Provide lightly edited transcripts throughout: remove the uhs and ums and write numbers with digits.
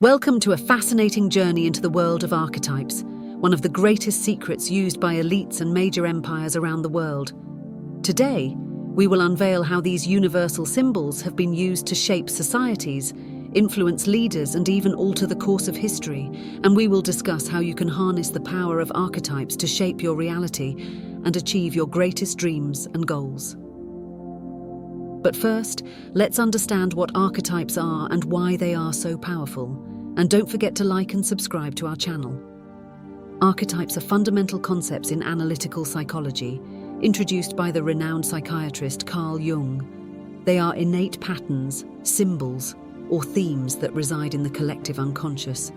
Welcome to a fascinating journey into the world of archetypes, one of the greatest secrets used by elites and major empires around the world. Today, we will unveil how these universal symbols have been used to shape societies, influence leaders, and even alter the course of history, and we will discuss how you can harness the power of archetypes to shape your reality and achieve your greatest dreams and goals. But first, let's understand what archetypes are and why they are so powerful. And don't forget to like and subscribe to our channel. Archetypes are fundamental concepts in analytical psychology, introduced by the renowned psychiatrist Carl Jung. They are innate patterns, symbols, or themes that reside in the collective unconscious,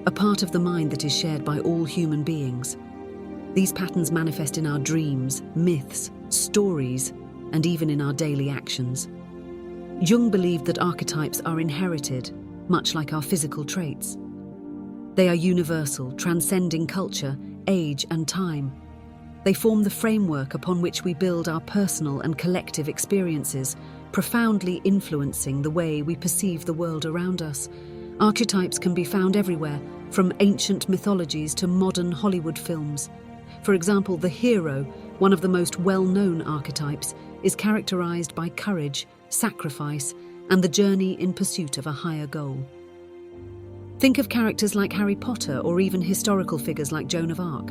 a part of the mind that is shared by all human beings. These patterns manifest in our dreams, myths, stories, and even in our daily actions. Jung believed that archetypes are inherited, much like our physical traits. They are universal, transcending culture, age, and time. They form the framework upon which we build our personal and collective experiences, profoundly influencing the way we perceive the world around us. Archetypes can be found everywhere, from ancient mythologies to modern Hollywood films. For example, the hero, one of the most well-known archetypes, is characterized by courage, sacrifice, and the journey in pursuit of a higher goal. Think of characters like Harry Potter or even historical figures like Joan of Arc.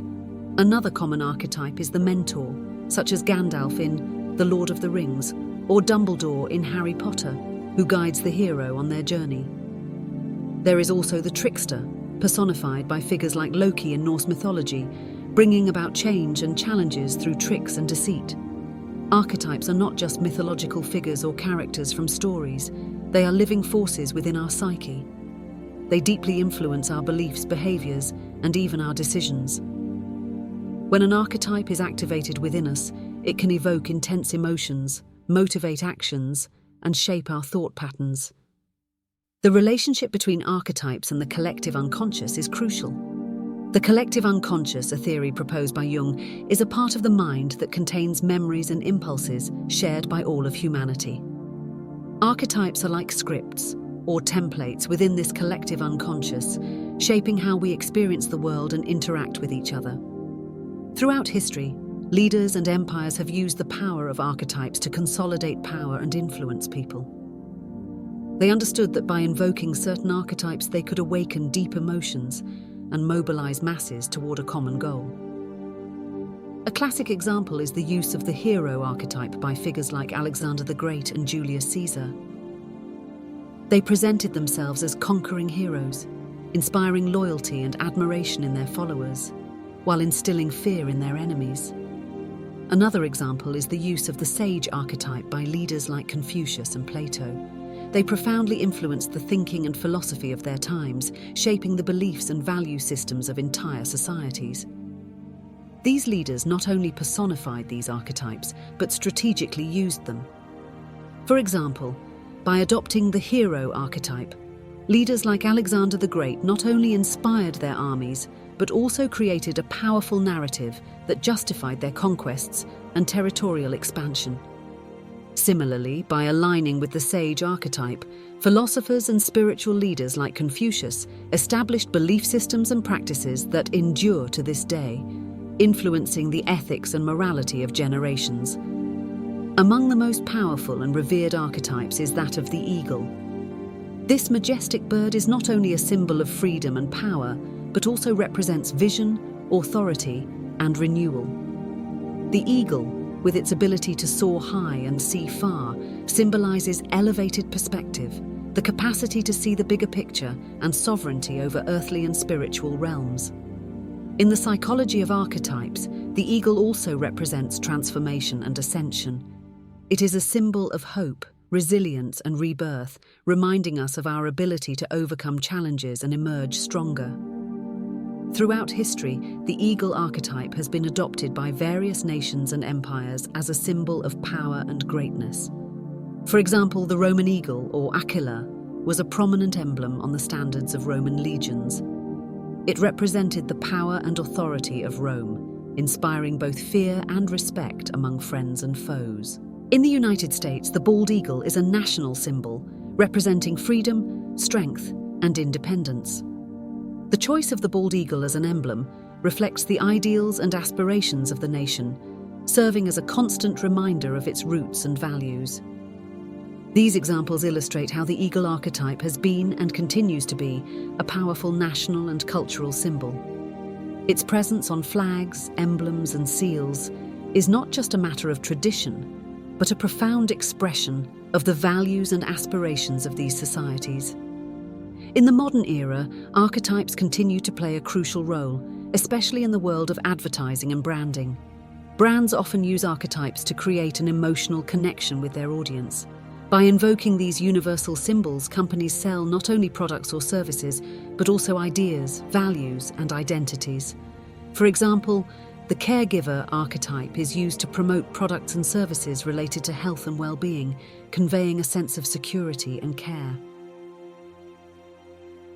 Another common archetype is the mentor, such as Gandalf in The Lord of the Rings or Dumbledore in Harry Potter, who guides the hero on their journey. There is also the trickster, personified by figures like Loki in Norse mythology, bringing about change and challenges through tricks and deceit. Archetypes are not just mythological figures or characters from stories. They are living forces within our psyche. They deeply influence our beliefs, behaviors, and even our decisions. When an archetype is activated within us, it can evoke intense emotions, motivate actions, and shape our thought patterns. The relationship between archetypes and the collective unconscious is crucial. The collective unconscious, a theory proposed by Jung, is a part of the mind that contains memories and impulses shared by all of humanity. Archetypes are like scripts, or templates within this collective unconscious, shaping how we experience the world and interact with each other. Throughout history, leaders and empires have used the power of archetypes to consolidate power and influence people. They understood that by invoking certain archetypes, they could awaken deep emotions and mobilize masses toward a common goal. A classic example is the use of the hero archetype by figures like Alexander the Great and Julius Caesar. They presented themselves as conquering heroes, inspiring loyalty and admiration in their followers, while instilling fear in their enemies. Another example is the use of the sage archetype by leaders like Confucius and Plato. They profoundly influenced the thinking and philosophy of their times, shaping the beliefs and value systems of entire societies. These leaders not only personified these archetypes, but strategically used them. For example, by adopting the hero archetype, leaders like Alexander the Great not only inspired their armies, but also created a powerful narrative that justified their conquests and territorial expansion. Similarly, by aligning with the sage archetype, philosophers and spiritual leaders like Confucius established belief systems and practices that endure to this day, influencing the ethics and morality of generations. Among the most powerful and revered archetypes is that of the eagle. This majestic bird is not only a symbol of freedom and power, but also represents vision, authority, and renewal. The eagle, with its ability to soar high and see far, symbolizes elevated perspective, the capacity to see the bigger picture, and sovereignty over earthly and spiritual realms. In the psychology of archetypes, the eagle also represents transformation and ascension. It is a symbol of hope, resilience, and rebirth, reminding us of our ability to overcome challenges and emerge stronger. Throughout history, the eagle archetype has been adopted by various nations and empires as a symbol of power and greatness. For example, the Roman eagle, or aquila, was a prominent emblem on the standards of Roman legions. It represented the power and authority of Rome, inspiring both fear and respect among friends and foes. In the United States, the bald eagle is a national symbol, representing freedom, strength, and independence. The choice of the bald eagle as an emblem reflects the ideals and aspirations of the nation, serving as a constant reminder of its roots and values. These examples illustrate how the eagle archetype has been and continues to be a powerful national and cultural symbol. Its presence on flags, emblems, and seals is not just a matter of tradition, but a profound expression of the values and aspirations of these societies. In the modern era, archetypes continue to play a crucial role, especially in the world of advertising and branding. Brands often use archetypes to create an emotional connection with their audience. By invoking these universal symbols, companies sell not only products or services, but also ideas, values, and identities. For example, the caregiver archetype is used to promote products and services related to health and well-being, conveying a sense of security and care.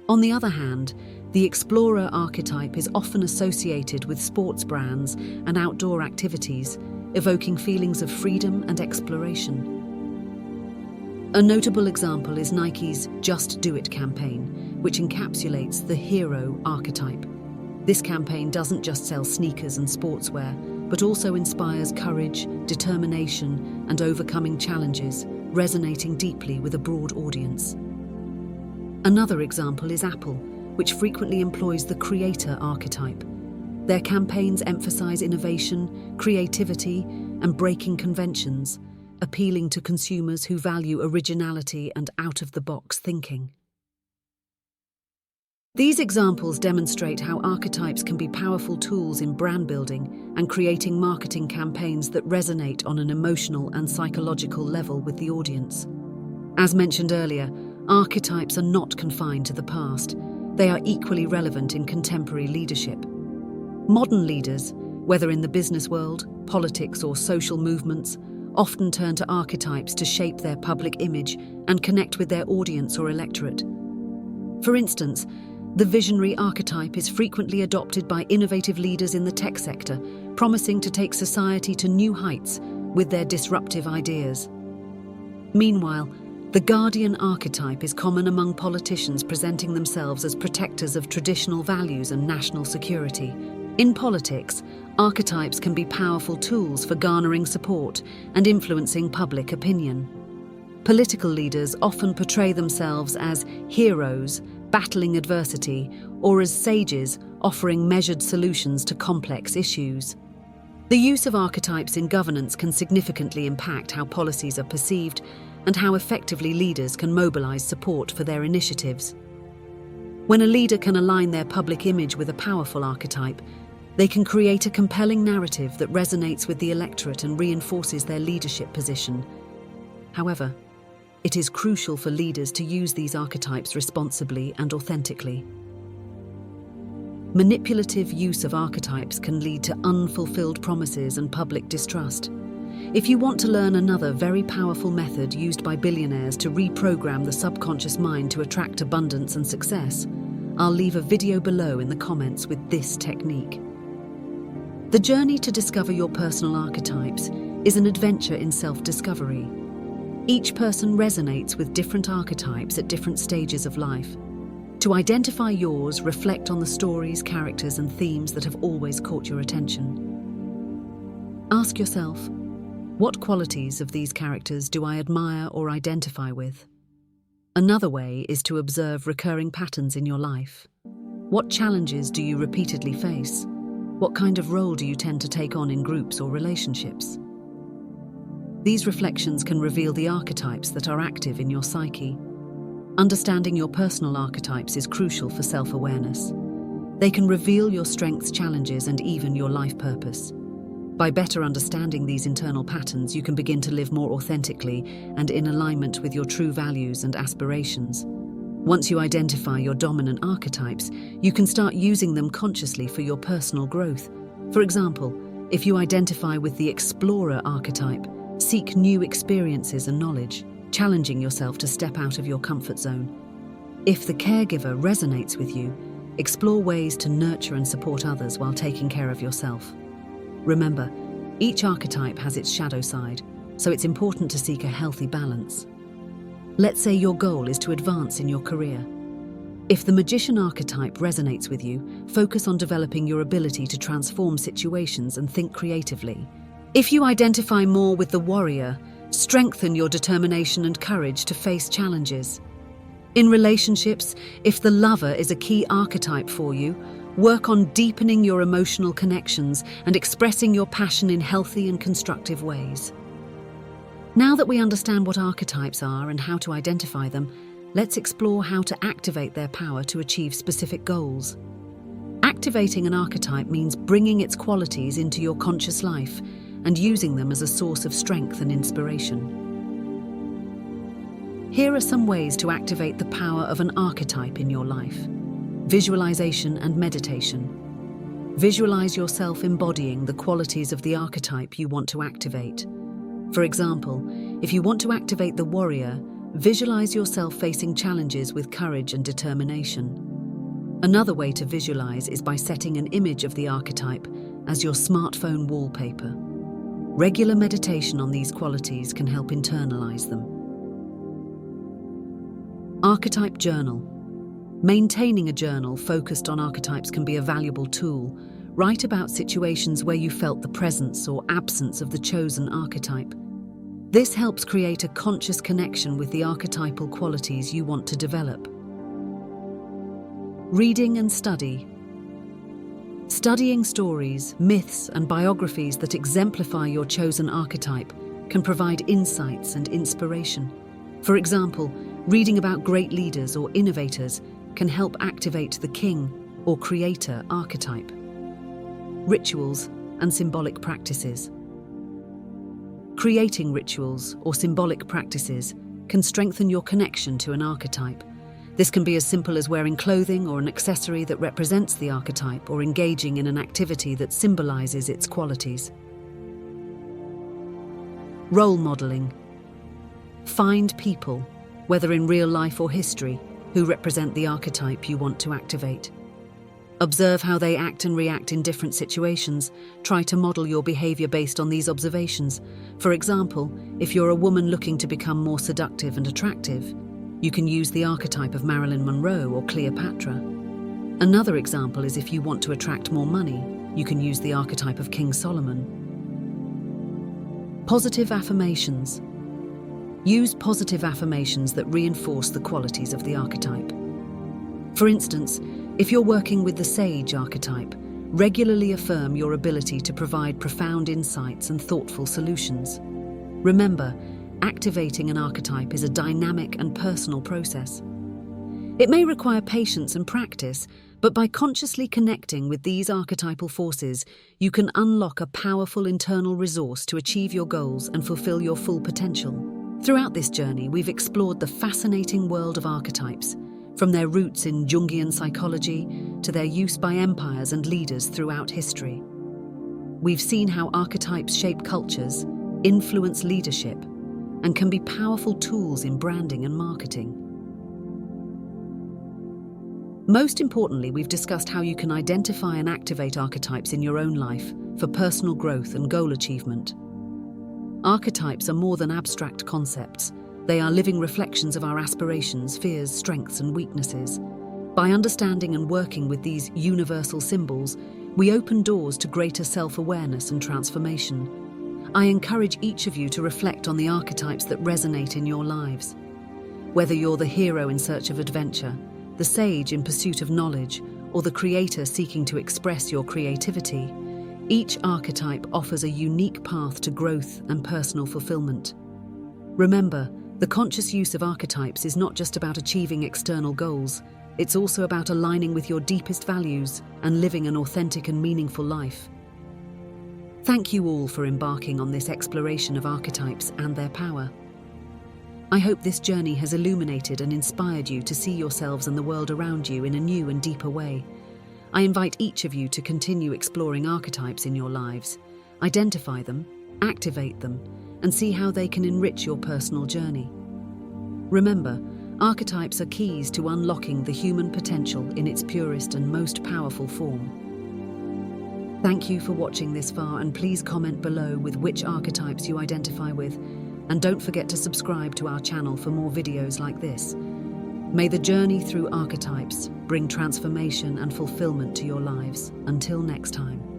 On the other hand, the explorer archetype is often associated with sports brands and outdoor activities, evoking feelings of freedom and exploration. A notable example is Nike's Just Do It campaign, which encapsulates the hero archetype. This campaign doesn't just sell sneakers and sportswear, but also inspires courage, determination, and overcoming challenges, resonating deeply with a broad audience. Another example is Apple, which frequently employs the creator archetype. Their campaigns emphasize innovation, creativity, and breaking conventions, appealing to consumers who value originality and out-of-the-box thinking. These examples demonstrate how archetypes can be powerful tools in brand building and creating marketing campaigns that resonate on an emotional and psychological level with the audience. As mentioned earlier, archetypes are not confined to the past. They are equally relevant in contemporary leadership. Modern leaders, whether in the business world, politics, or social movements, often turn to archetypes to shape their public image and connect with their audience or electorate. For instance, the visionary archetype is frequently adopted by innovative leaders in the tech sector, promising to take society to new heights with their disruptive ideas. Meanwhile, the guardian archetype is common among politicians, presenting themselves as protectors of traditional values and national security. In politics, archetypes can be powerful tools for garnering support and influencing public opinion. Political leaders often portray themselves as heroes, battling adversity, or as sages, offering measured solutions to complex issues. The use of archetypes in governance can significantly impact how policies are perceived and how effectively leaders can mobilize support for their initiatives. When a leader can align their public image with a powerful archetype, they can create a compelling narrative that resonates with the electorate and reinforces their leadership position. However, it is crucial for leaders to use these archetypes responsibly and authentically. Manipulative use of archetypes can lead to unfulfilled promises and public distrust. If you want to learn another very powerful method used by billionaires to reprogram the subconscious mind to attract abundance and success, I'll leave a video below in the comments with this technique. The journey to discover your personal archetypes is an adventure in self-discovery. Each person resonates with different archetypes at different stages of life. To identify yours, reflect on the stories, characters, and themes that have always caught your attention. Ask yourself, what qualities of these characters do I admire or identify with? Another way is to observe recurring patterns in your life. What challenges do you repeatedly face? What kind of role do you tend to take on in groups or relationships? These reflections can reveal the archetypes that are active in your psyche. Understanding your personal archetypes is crucial for self-awareness. They can reveal your strengths, challenges, and even your life purpose. By better understanding these internal patterns, you can begin to live more authentically and in alignment with your true values and aspirations. Once you identify your dominant archetypes, you can start using them consciously for your personal growth. For example, if you identify with the explorer archetype, seek new experiences and knowledge, challenging yourself to step out of your comfort zone. If the caregiver resonates with you, explore ways to nurture and support others while taking care of yourself. Remember, each archetype has its shadow side, so it's important to seek a healthy balance. Let's say your goal is to advance in your career. If the magician archetype resonates with you, focus on developing your ability to transform situations and think creatively. If you identify more with the warrior, strengthen your determination and courage to face challenges. In relationships, if the lover is a key archetype for you, work on deepening your emotional connections and expressing your passion in healthy and constructive ways. Now that we understand what archetypes are and how to identify them, let's explore how to activate their power to achieve specific goals. Activating an archetype means bringing its qualities into your conscious life and using them as a source of strength and inspiration. Here are some ways to activate the power of an archetype in your life. Visualization and meditation. Visualize yourself embodying the qualities of the archetype you want to activate. For example, if you want to activate the warrior, visualize yourself facing challenges with courage and determination. Another way to visualize is by setting an image of the archetype as your smartphone wallpaper. Regular meditation on these qualities can help internalize them. Archetype journal. Maintaining a journal focused on archetypes can be a valuable tool. Write about situations where you felt the presence or absence of the chosen archetype. This helps create a conscious connection with the archetypal qualities you want to develop. Reading and study. Studying stories, myths, and biographies that exemplify your chosen archetype can provide insights and inspiration. For example, reading about great leaders or innovators can help activate the king or creator archetype. Rituals and symbolic practices. Creating rituals or symbolic practices can strengthen your connection to an archetype. This can be as simple as wearing clothing or an accessory that represents the archetype or engaging in an activity that symbolizes its qualities. Role modeling. Find people, whether in real life or history, who represent the archetype you want to activate. Observe how they act and react in different situations. Try to model your behavior based on these observations. For example, if you're a woman looking to become more seductive and attractive, you can use the archetype of Marilyn Monroe or Cleopatra. Another example is if you want to attract more money, you can use the archetype of King Solomon. Positive affirmations. Use positive affirmations that reinforce the qualities of the archetype. For instance, if you're working with the sage archetype, regularly affirm your ability to provide profound insights and thoughtful solutions. Remember, activating an archetype is a dynamic and personal process. It may require patience and practice, but by consciously connecting with these archetypal forces, you can unlock a powerful internal resource to achieve your goals and fulfill your full potential. Throughout this journey, we've explored the fascinating world of archetypes, from their roots in Jungian psychology to their use by empires and leaders throughout history. We've seen how archetypes shape cultures, influence leadership, and can be powerful tools in branding and marketing. Most importantly, we've discussed how you can identify and activate archetypes in your own life for personal growth and goal achievement. Archetypes are more than abstract concepts. They are living reflections of our aspirations, fears, strengths, and weaknesses. By understanding and working with these universal symbols, we open doors to greater self-awareness and transformation. I encourage each of you to reflect on the archetypes that resonate in your lives. Whether you're the hero in search of adventure, the sage in pursuit of knowledge, or the creator seeking to express your creativity, each archetype offers a unique path to growth and personal fulfillment. Remember, the conscious use of archetypes is not just about achieving external goals, it's also about aligning with your deepest values and living an authentic and meaningful life. Thank you all for embarking on this exploration of archetypes and their power. I hope this journey has illuminated and inspired you to see yourselves and the world around you in a new and deeper way. I invite each of you to continue exploring archetypes in your lives, identify them, activate them, and see how they can enrich your personal journey. Remember, archetypes are keys to unlocking the human potential in its purest and most powerful form. Thank you for watching this far, and please comment below with which archetypes you identify with. And don't forget to subscribe to our channel for more videos like this. May the journey through archetypes bring transformation and fulfillment to your lives. Until next time.